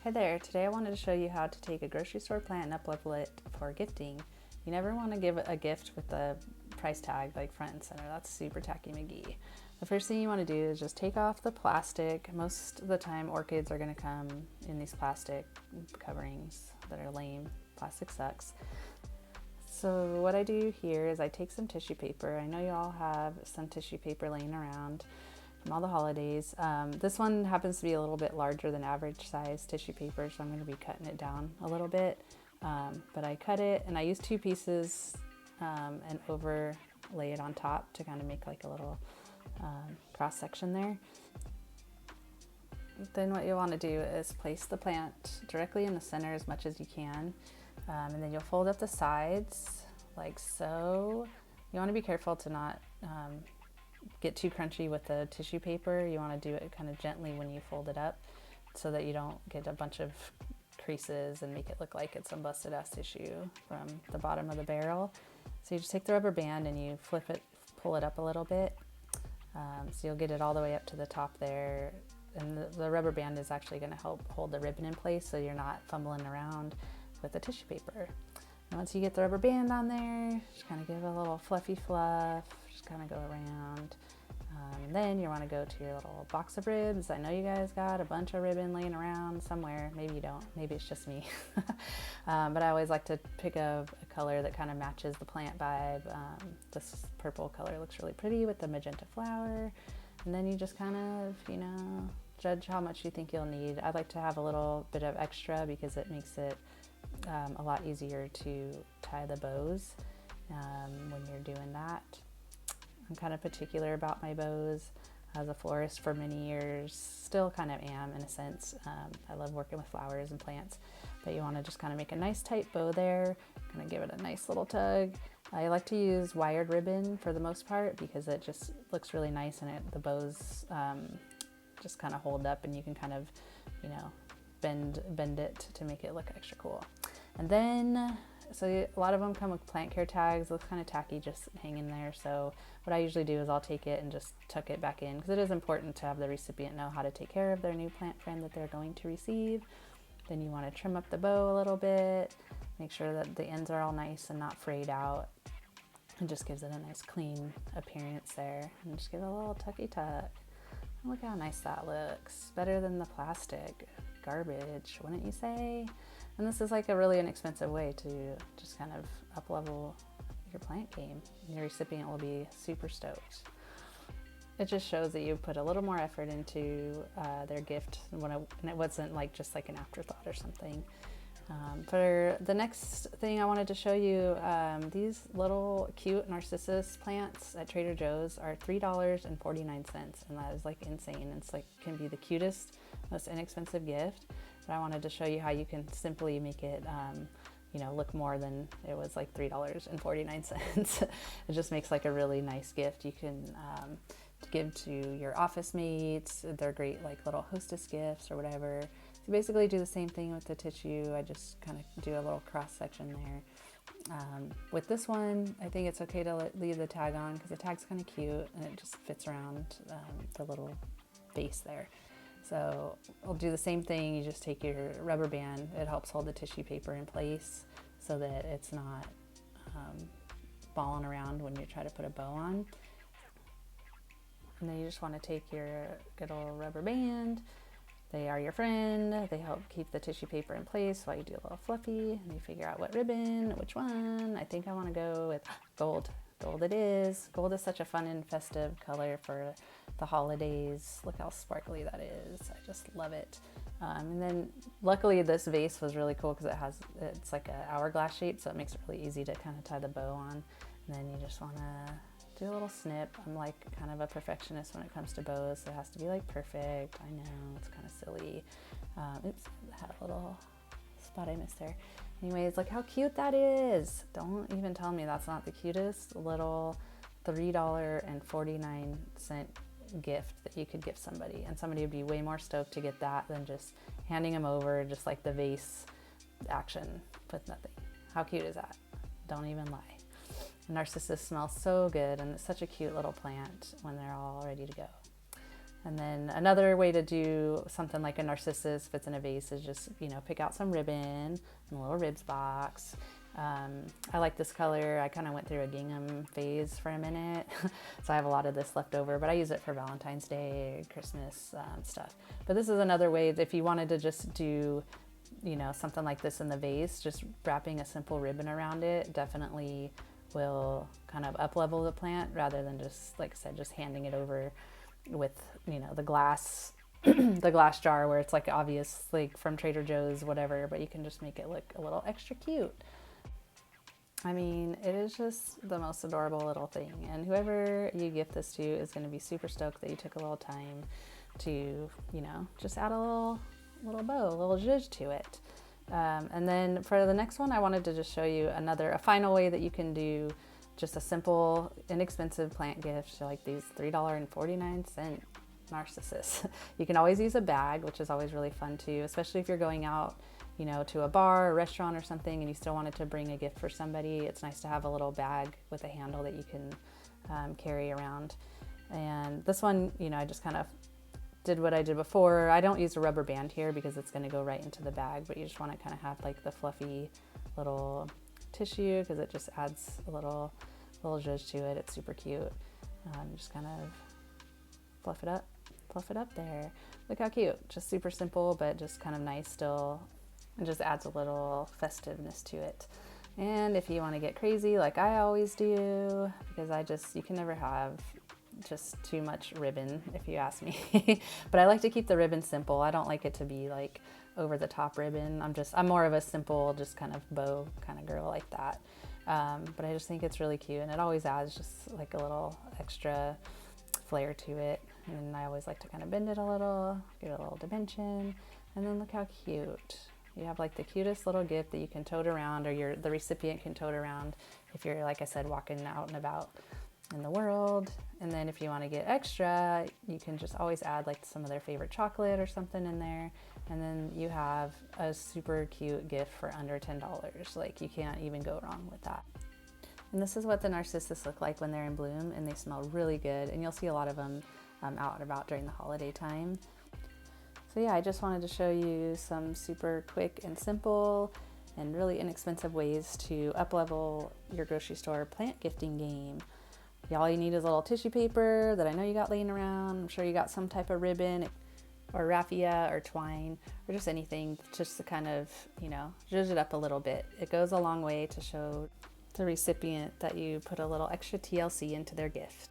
Hi there, today I wanted to show you how to take a grocery store plant and up-level it for gifting. You never want to give a gift with the price tag like front and center, that's super tacky McGee. The first thing you want to do is just take off the plastic. Most of the time orchids are going to come in these plastic coverings that are lame. Plastic sucks. So what I do here is I take some tissue paper. I know you all have some tissue paper laying around from all the holidays. This one happens to be a little bit larger than average size tissue paper, so I'm going to be cutting it down a little bit. But I cut it and I use two pieces and overlay it on top to kind of make like a little cross section there. Then what you want to do is place the plant directly in the center as much as you can. And then you'll fold up the sides like so. You want to be careful to not get too crunchy with the tissue paper. You want to do it kind of gently when you fold it up so that you don't get a bunch of creases and make it look like it's some busted ass tissue from the bottom of the barrel. So you just take the rubber band and you flip it, pull it up a little bit. So you'll get it all the way up to the top there. And the rubber band is actually going to help hold the ribbon in place so you're not fumbling around with the tissue paper. And once you get the rubber band on there, just kind of give it a little fluffy fluff, just kind of go around. And then you want to go to your little box of ribs. I know you guys got a bunch of ribbon laying around somewhere. Maybe you don't, maybe it's just me. But I always like to pick a color that kind of matches the plant vibe. This purple color looks really pretty with the magenta flower. And then you just kind of, judge how much you think you'll need. I like to have a little bit of extra because it makes it a lot easier to tie the bows when you're doing that. I'm kind of particular about my bows. As a florist for many years, still kind of am in a sense. I love working with flowers and plants, but you want to just kind of make a nice tight bow there, kind of give it a nice little tug. I like to use wired ribbon for the most part because it just looks really nice and the bows just kind of hold up and you can kind of, bend it to make it look extra cool. And then, so a lot of them come with plant care tags. Looks kind of tacky just hanging there. So what I usually do is I'll take it and just tuck it back in because it is important to have the recipient know how to take care of their new plant friend that they're going to receive. Then you want to trim up the bow a little bit, make sure that the ends are all nice and not frayed out. It just gives it a nice clean appearance there. And just give it a little tucky tuck. Look how nice that looks. Better than the plastic garbage, wouldn't you say? And this is like a really inexpensive way to just kind of up-level your plant game. Your recipient will be super stoked. It just shows that you put a little more effort into their gift and it wasn't like just like an afterthought or something. For the next thing I wanted to show you, these little cute narcissus plants at Trader Joe's are $3.49, and that is like insane. It's like can be the cutest, most inexpensive gift, but I wanted to show you how you can simply make it look more than it was like $3.49. It just makes like a really nice gift you can give to your office mates. They're great like little hostess gifts or whatever. So basically do the same thing with the tissue. I just kind of do a little cross section there. With this one, I think it's okay to leave the tag on because the tag's kind of cute and it just fits around the little base there. So I'll do the same thing. You just take your rubber band. It helps hold the tissue paper in place so that it's not balling around when you try to put a bow on. And then you just want to take your good old rubber band. They are your friend. They help keep the tissue paper in place while you do a little fluffy and you figure out what ribbon, which one. I think I want to go with gold. Gold it is. Gold is such a fun and festive color for the holidays. Look how sparkly that is. I just love it. And then luckily this vase was really cool because it's like an hourglass shape, so it makes it really easy to kind of tie the bow on. And then you just want to do a little snip. I'm like kind of a perfectionist when it comes to bows, so it has to be like perfect. I know, it's kind of silly. Oops, I had a little spot I missed there. Anyways, look how cute that is. Don't even tell me that's not the cutest little $3.49 gift that you could give somebody. And somebody would be way more stoked to get that than just handing them over just like the vase action with nothing. How cute is that? Don't even lie. Narcissus smells so good and it's such a cute little plant when they're all ready to go. And then another way to do something like a narcissus, if it's in a vase, is just, pick out some ribbon and a little ribs box. I like this color. I kind of went through a gingham phase for a minute. So I have a lot of this left over, but I use it for Valentine's Day, Christmas stuff. But this is another way, if you wanted to just do, something like this in the vase, just wrapping a simple ribbon around it definitely will kind of up level the plant rather than just, like I said, just handing it over with, the glass the glass jar where it's like obvious, like from Trader Joe's, whatever, but you can just make it look a little extra cute. I mean, it is just the most adorable little thing, and whoever you gift this to is going to be super stoked that you took a little time to, just add a little bow, a little zhuzh to it. And then for the next one, I wanted to just show you a final way that you can do just a simple, inexpensive plant gift, like these $3.49 narcissus. You can always use a bag, which is always really fun too, especially if you're going out, to a bar or restaurant or something and you still wanted to bring a gift for somebody. It's nice to have a little bag with a handle that you can carry around. And this one, I just kind of did what I did before. I don't use a rubber band here because it's going to go right into the bag, but you just want to kind of have like the fluffy little tissue because it just adds a little zhuzh to it. It's super cute. Just kind of fluff it up there. Look how cute. Just super simple, but just kind of nice still. It just adds a little festiveness to it. And if you want to get crazy like I always do, because you can never have just too much ribbon if you ask me. But I like to keep the ribbon simple. I don't like it to be like over the top ribbon. I'm more of a simple, just kind of bow kind of girl like that. But I just think it's really cute, and it always adds just like a little extra flair to it. And I always like to kind of bend it a little, give it a little dimension, and then look how cute. You have like the cutest little gift that you can tote around, or the recipient can tote around if you're, like I said, walking out and about in the world. And then if you want to get extra, you can just always add like some of their favorite chocolate or something in there. And then you have a super cute gift for under $10. Like, you can't even go wrong with that. And this is what the narcissus look like when they're in bloom, and they smell really good. And you'll see a lot of them out and about during the holiday time. So yeah, I just wanted to show you some super quick and simple and really inexpensive ways to up-level your grocery store plant gifting game. All you need is a little tissue paper that I know you got laying around. I'm sure you got some type of ribbon or raffia or twine or just anything just to kind of, zhuzh it up a little bit. It goes a long way to show the recipient that you put a little extra TLC into their gift.